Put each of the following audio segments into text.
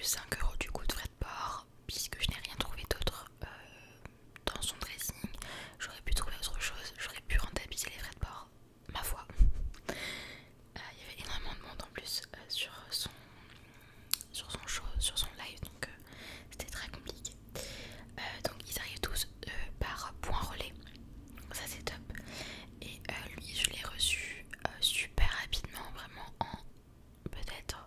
plus 5 € du coup de frais de port, puisque je n'ai rien trouvé d'autre dans son dressing. J'aurais pu trouver autre chose, j'aurais pu rentabiliser les frais de port, ma foi. Il y avait énormément de monde en plus sur son show, sur son live, donc c'était très compliqué. Donc ils arrivent tous par point relais, donc ça c'est top. Et lui je l'ai reçu super rapidement, vraiment en peut-être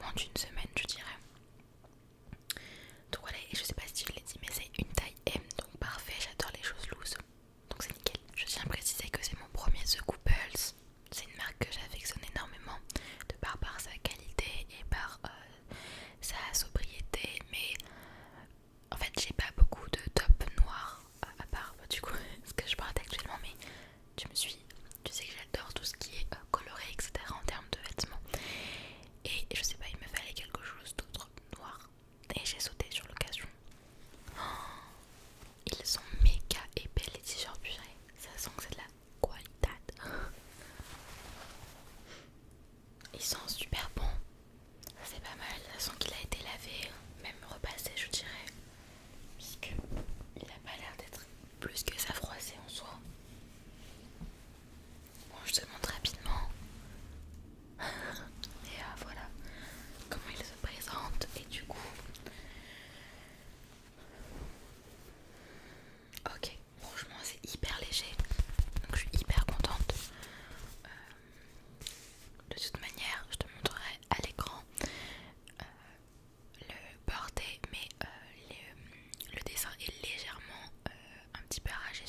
moins d'une semaine je dirais. Donc voilà, et je sais pas si je l'ai dit mais c'est une taille M, donc parfait, j'adore les choses loose, donc c'est nickel. Je tiens à préciser que c'est mon premier The Couples, c'est une marque que j'affectionne énormément de par sa qualité et par sa sobriété, mais en fait j'ai pas beaucoup de top noirs à part du coup ce que je porte actuellement, mais tu me suis, tu sais que j'adore tout ce qui est coloré etc en termes de vêtements, et je sais pas, il me fallait quelque chose d'autre noir et j'ai sauté sur l'occasion. Ils sont méga épais les t-shirts, purée, ça sent que c'est de la qualité. Ils sont super bons, c'est pas mal, ça sent qu'il a été lavé, même repassé je dirais, puisque il a pas l'air d'être plus que ça froissé en soi. Bon, je te montre rapidement. Et voilà comment il se présente. Et du coup, ok, franchement c'est hyper léger, donc je suis hyper contente. De toute manière, je te montrerai à l'écran le porté, mais le dessin est légèrement un petit peu arraché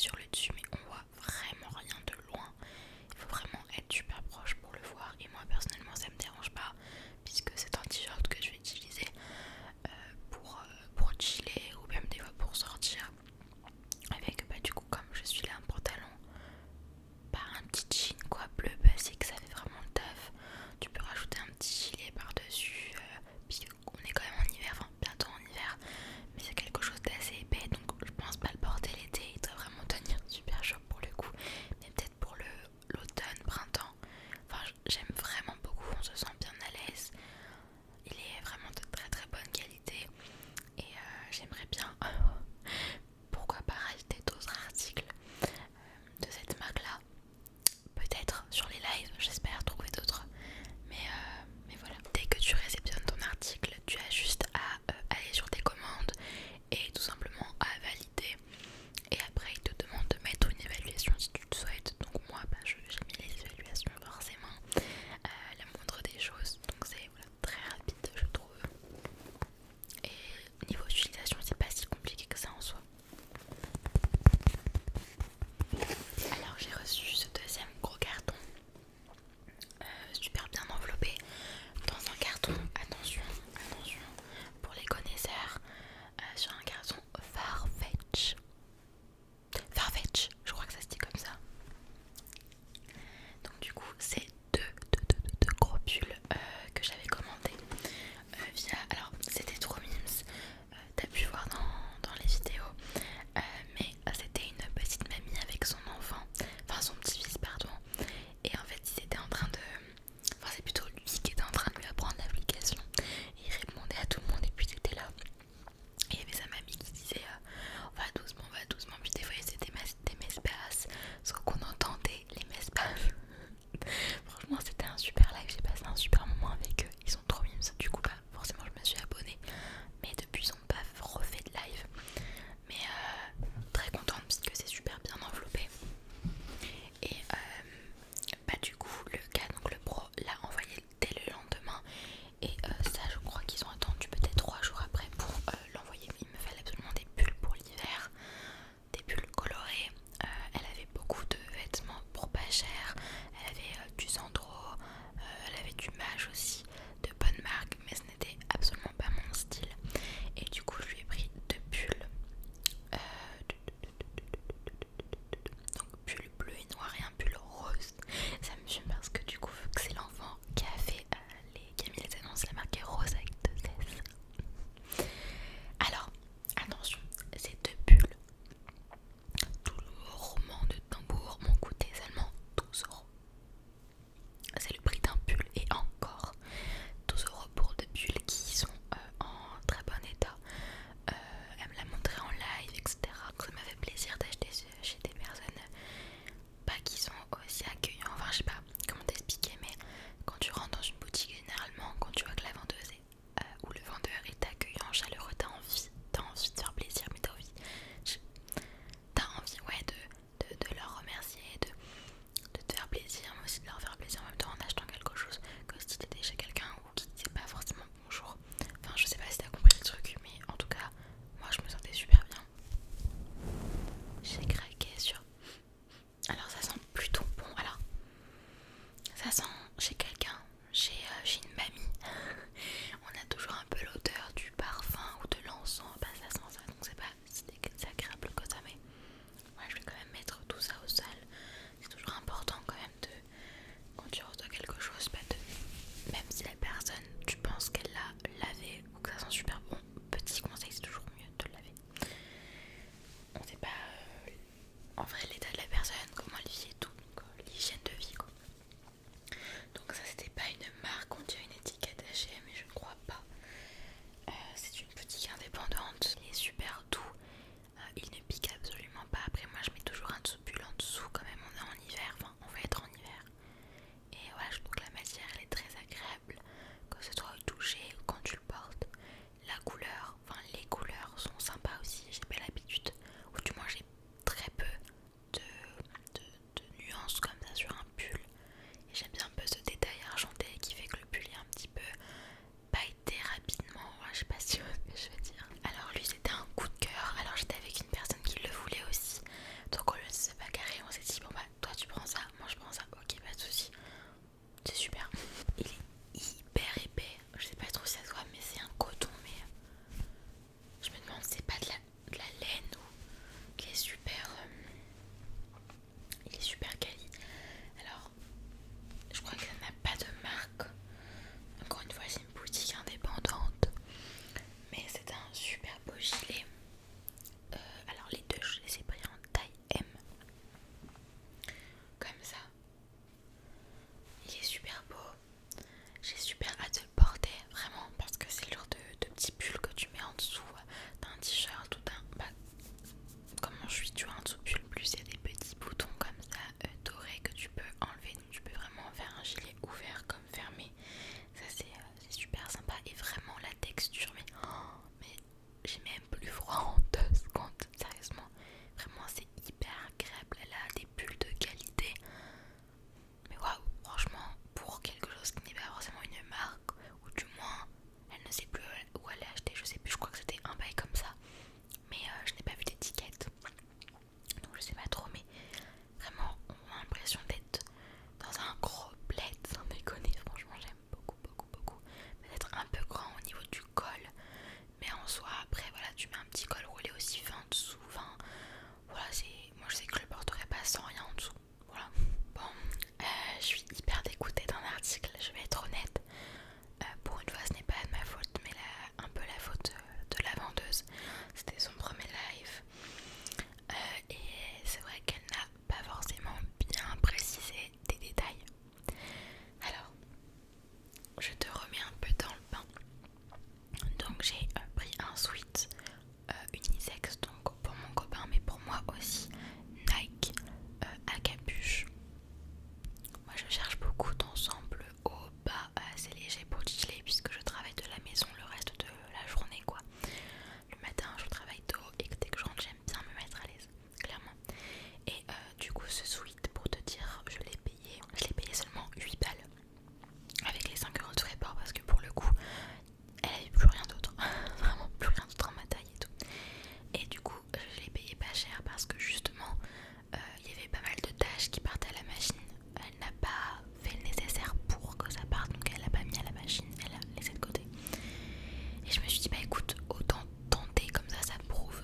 je me suis dit bah écoute, autant tenter, comme ça me prouve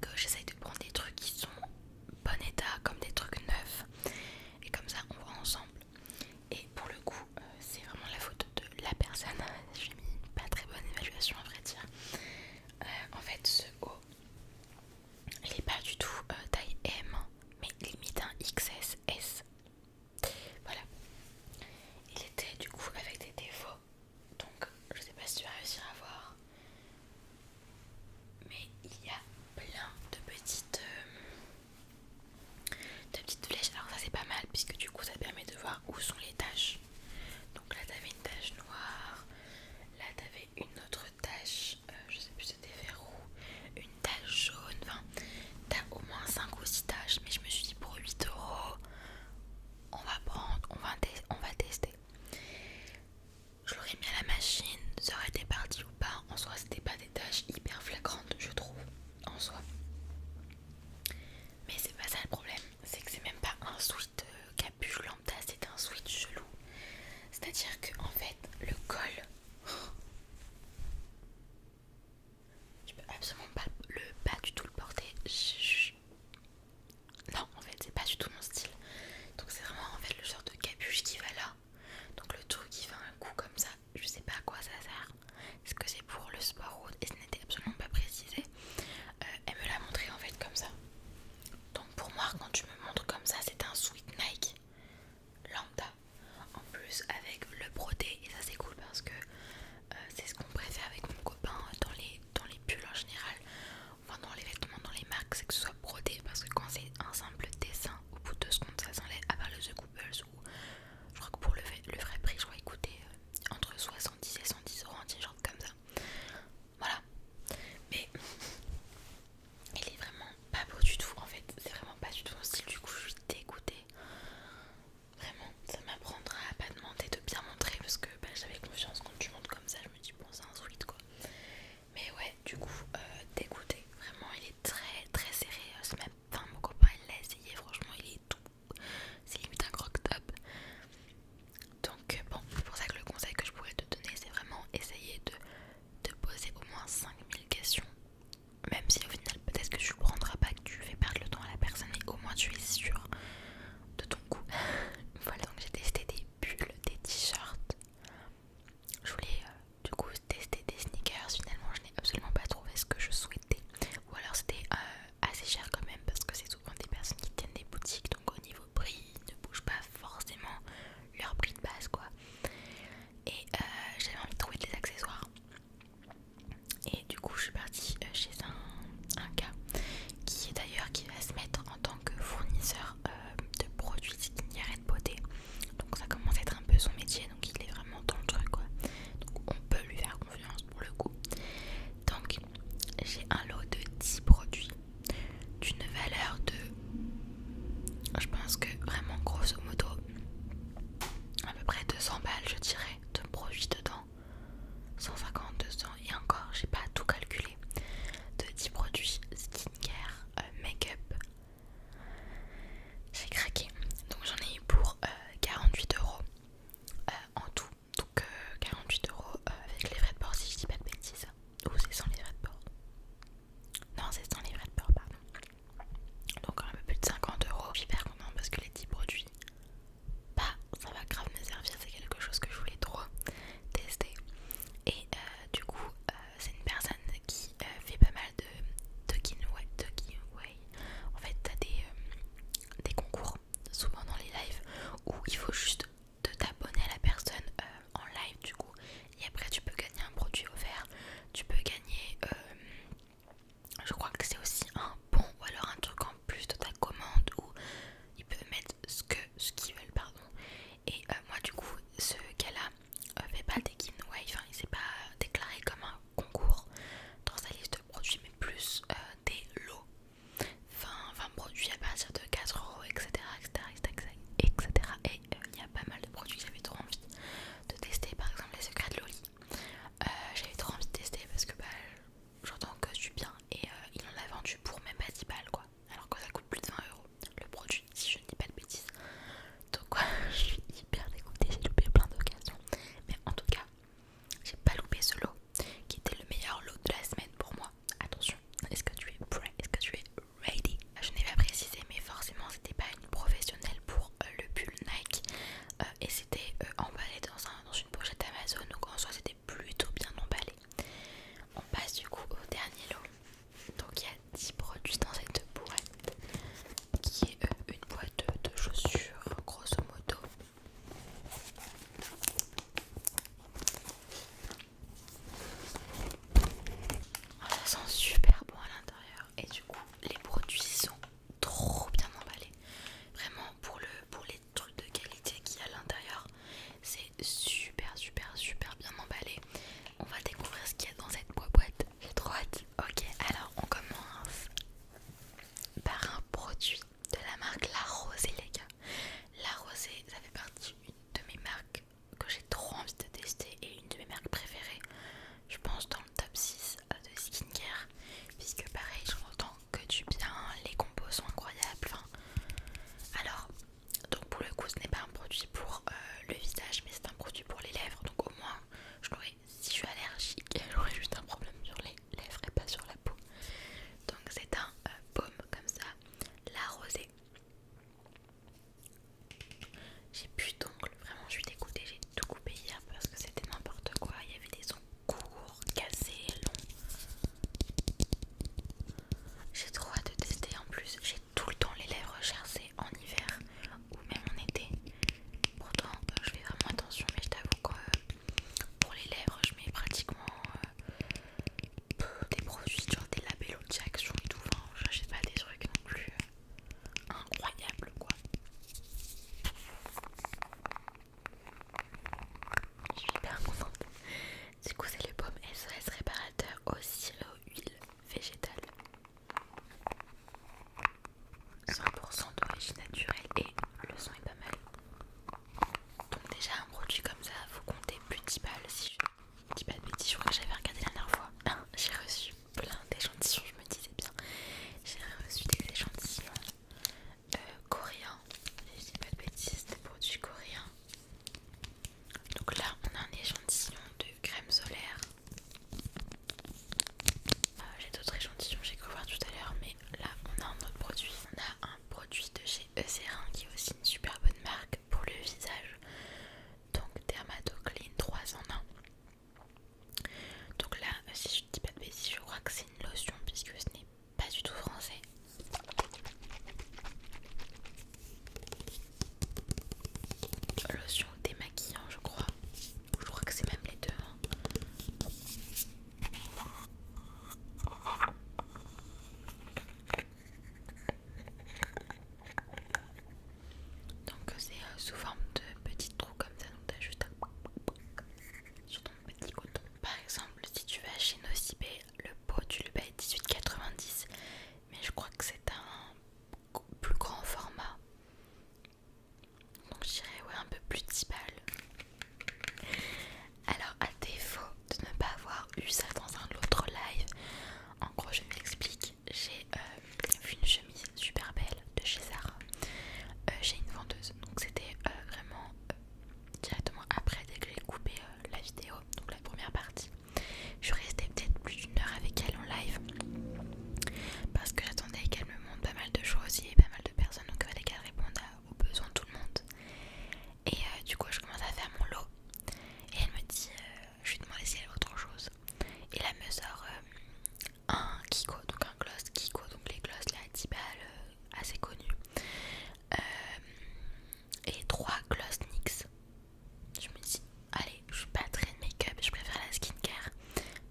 que j'essaye de prendre des trucs qui sont bon état comme des trucs neufs, et comme ça on voit ensemble. Et pour le coup c'est vraiment la faute de la personne. J'ai mis une pas très bonne évaluation à vrai dire. En fait ce haut il est pas du tout taille M, mais limite un XS. Voilà. Il était du coup avec des défauts, donc je sais pas si tu vas réussir à voir.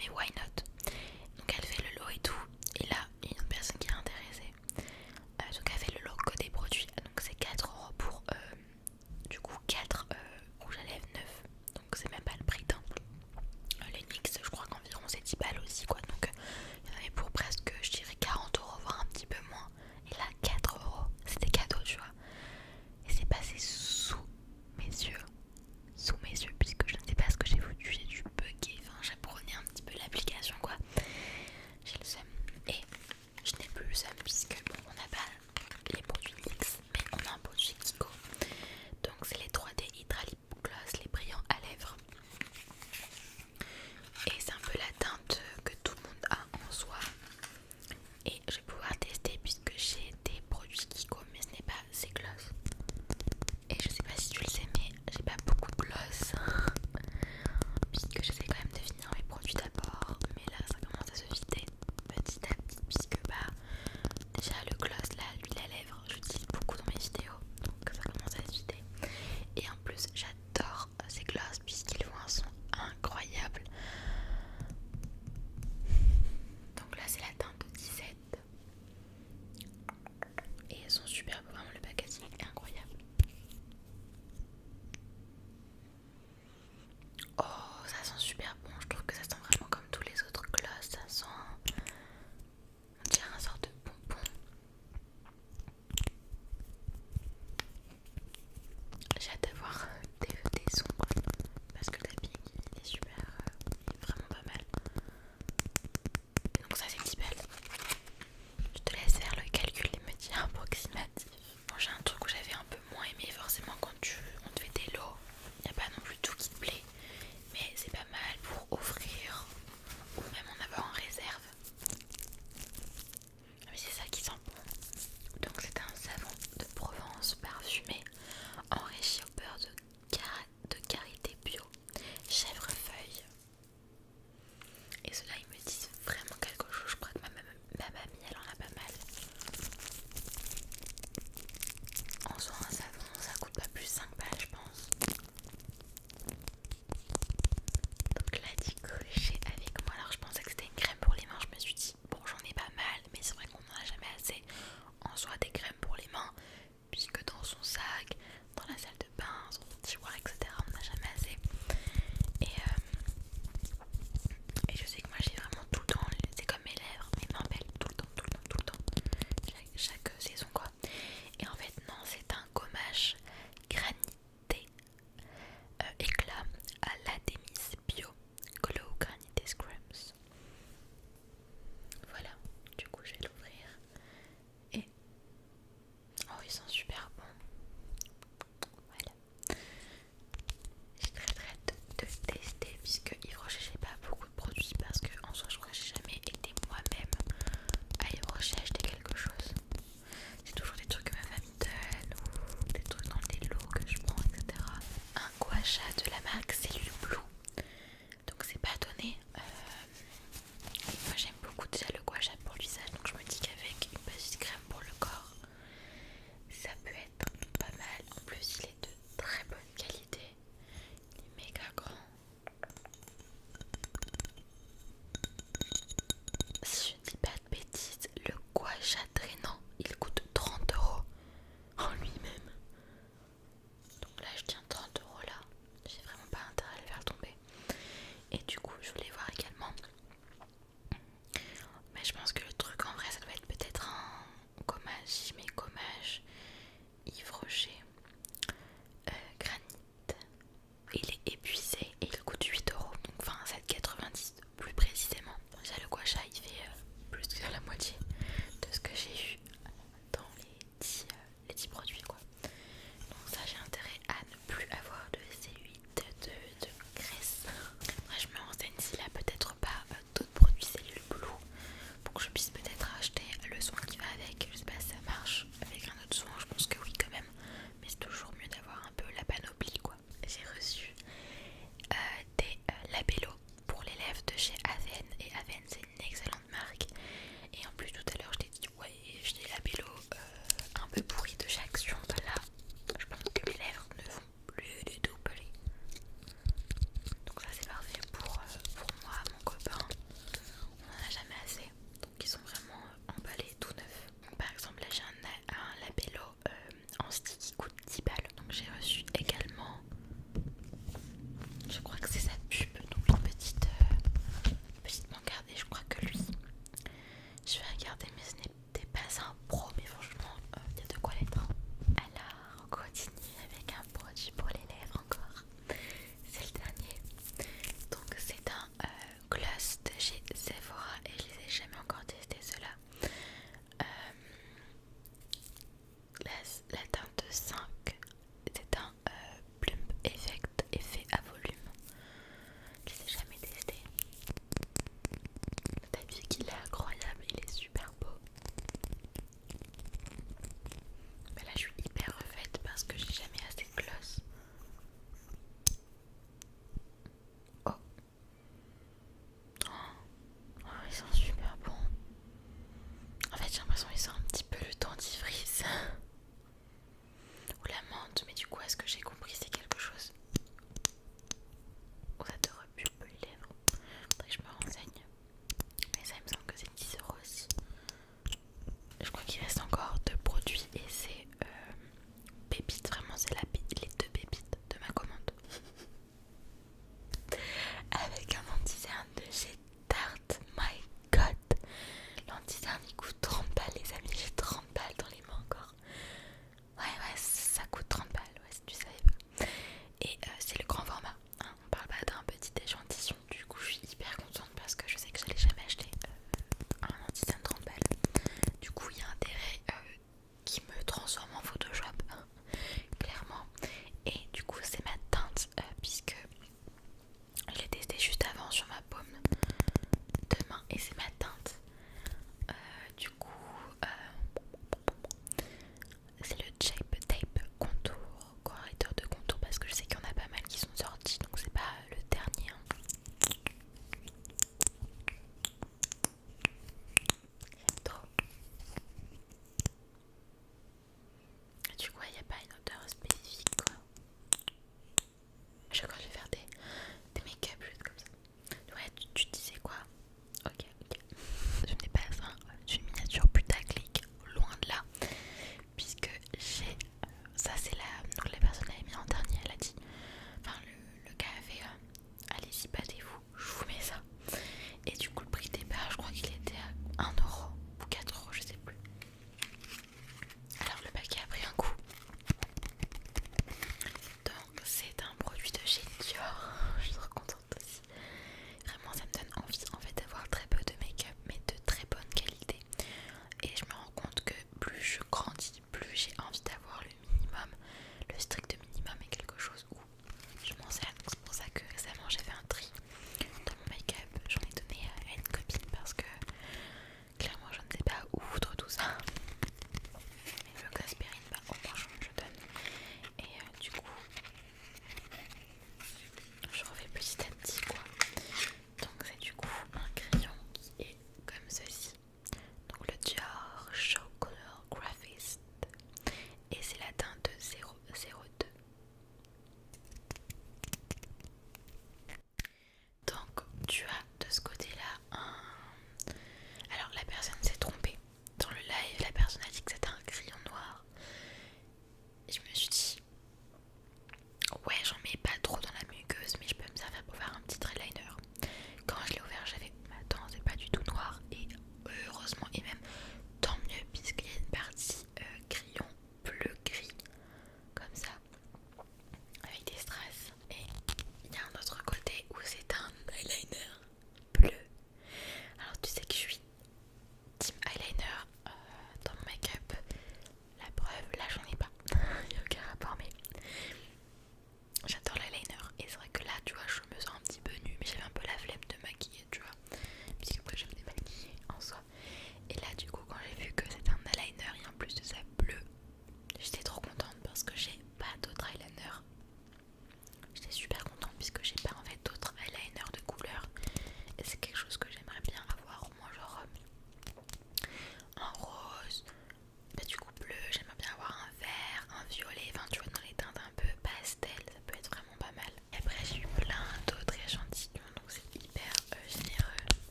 mais why not? Donc elle fait le lot et tout, et là il y a une autre personne qui est intéressée, donc elle fait le lot côté produit, donc c'est 4 € pour du coup 4 rouges à lèvres neufs, donc c'est même pas le prix d'un. Les NYX je crois qu'environ c'est 10 balles aussi quoi, donc il y en avait pour presque je dirais 40 € voire un petit peu moins, et là 4 € c'était cadeau tu vois, et c'est passé sous mes yeux puisque je ne sais pas ce que j'ai foutu, j'ai dû bugger, enfin j'apprenais un petit peu l'application quoi, j'ai le seum, et je n'ai plus le seum puisque bon on n'a pas les produits NYX mais on a un produit Kiko, donc c'est les 3D Hydra Lip Gloss, les brillants à lèvres, et c'est un peu la teinte que tout le monde a en soi, et je vais pouvoir tester puisque j'ai des produits Kiko mais ce n'est pas ces gloss, et je sais pas si tu le sais mais j'ai pas beaucoup de gloss puisque j'essaie quand même de finir mes produits d'abord, mais là ça commence à se vider petit à petit puisque bah déjà le gloss là, l'huile à lèvres, j'utilise beaucoup dans mes vidéos donc ça commence à se vider, et en plus j'adore ces gloss puisqu'ils font un son incroyable. Donc là c'est la teinte 17 et elles sont superbes, vraiment le packaging est incroyable. Oh ça sent super bon, je trouve que ça sent vraiment comme tous les autres gloss, ça sent on dirait un sort de bonbon. J'ai hâte d'avoir des sons parce que le tapping il est super, il est vraiment pas mal. Donc ça c'est 10 balles. Je te laisse faire le calcul et me dire approximatif. Bon, j'ai un truc où j'avais un peu moins aimé, forcément quand on te fait des lots, il n'y a pas non plus tout qui te plaît, mais c'est pas mal pour offrir ou même en avoir en réserve. Mais c'est ça qui sent bon. Donc c'est un savon de Provence parfumé enrichi au beurre de karité bio, chèvrefeuille. Et ceux-là ils me disent vraiment quelque chose, je crois que ma mamie elle en a pas mal. En soi un savon ça coûte pas plus 5 balles je pense. Donc là du coup j'ai avec moi, alors je pensais que c'était une crème pour les mains, je me suis dit bon j'en ai pas mal mais c'est vrai qu'on n'en a jamais assez en soi des crèmes pour les mains, puisque dans son sac, dans la salle de bain, son tiroir etc on n'a jamais assez. Et je sais que moi j'ai vraiment tout le temps, c'est comme mes lèvres, mes mains belles tout le temps, tout le temps, tout le temps, chaque saison quoi. Et en fait non, c'est un gommage granité éclat à la Demis Bio Glow Granité Scrums. Voilà, du coup je vais l'ouvrir et oh il sent super bon. Voilà, j'ai très hâte de tester puisque Yves Rocher j'ai pas beaucoup de produits parce que en soi je crois que j'ai jamais été moi-même à Yves Rocher acheter quelque chose. C'est toujours des trucs que ma famille donne ou des trucs dans des lots que je prends etc. Un gua sha de la marque Cellule Blue, donc c'est pas donné. Moi j'aime beaucoup déjà le gua sha pour l'usage, donc je me dis qu'avec une petite crème pour le corps ça peut être pas mal. En plus il est de très bonne qualité, il est méga grand. Si je ne dis pas de bêtises, le gua sha drainant il coûte 30 € en lui-même. Donc là je tiens 30 € là, j'ai vraiment pas intérêt à le faire tomber. Et du coup je voulais voir également, mais je pense que le truc en vrai ça doit être peut-être un gommage, si je mets gommage Yves Rocher granit, il est épuisé et il coûte 8 €, donc enfin 7,90 plus précisément. Déjà le gua sha il fait plus que la moitié de ce que j'ai eu dans les 10 produits quoi. Donc ça j'ai intérêt à ne plus avoir de cellulite, de graisse. Après je me renseigne s'il a peut-être pas d'autres produits cellules blue pour que je puisse peut-être acheter le soin qui va avec. Je sais pas si ça marche avec un autre soin, je pense que oui quand même, mais c'est toujours mieux d'avoir un peu la panoplie quoi. J'ai reçu des labellos pour les lèvres de chez Aven, et Aven c'est une excellente marque, et en plus tout à l'heure je t'ai dit ouais j'ai des labellos un peu pourris de chez Action, là je pense que mes lèvres ne vont plus du tout peler, donc ça c'est parfait pour moi, mon copain ASMR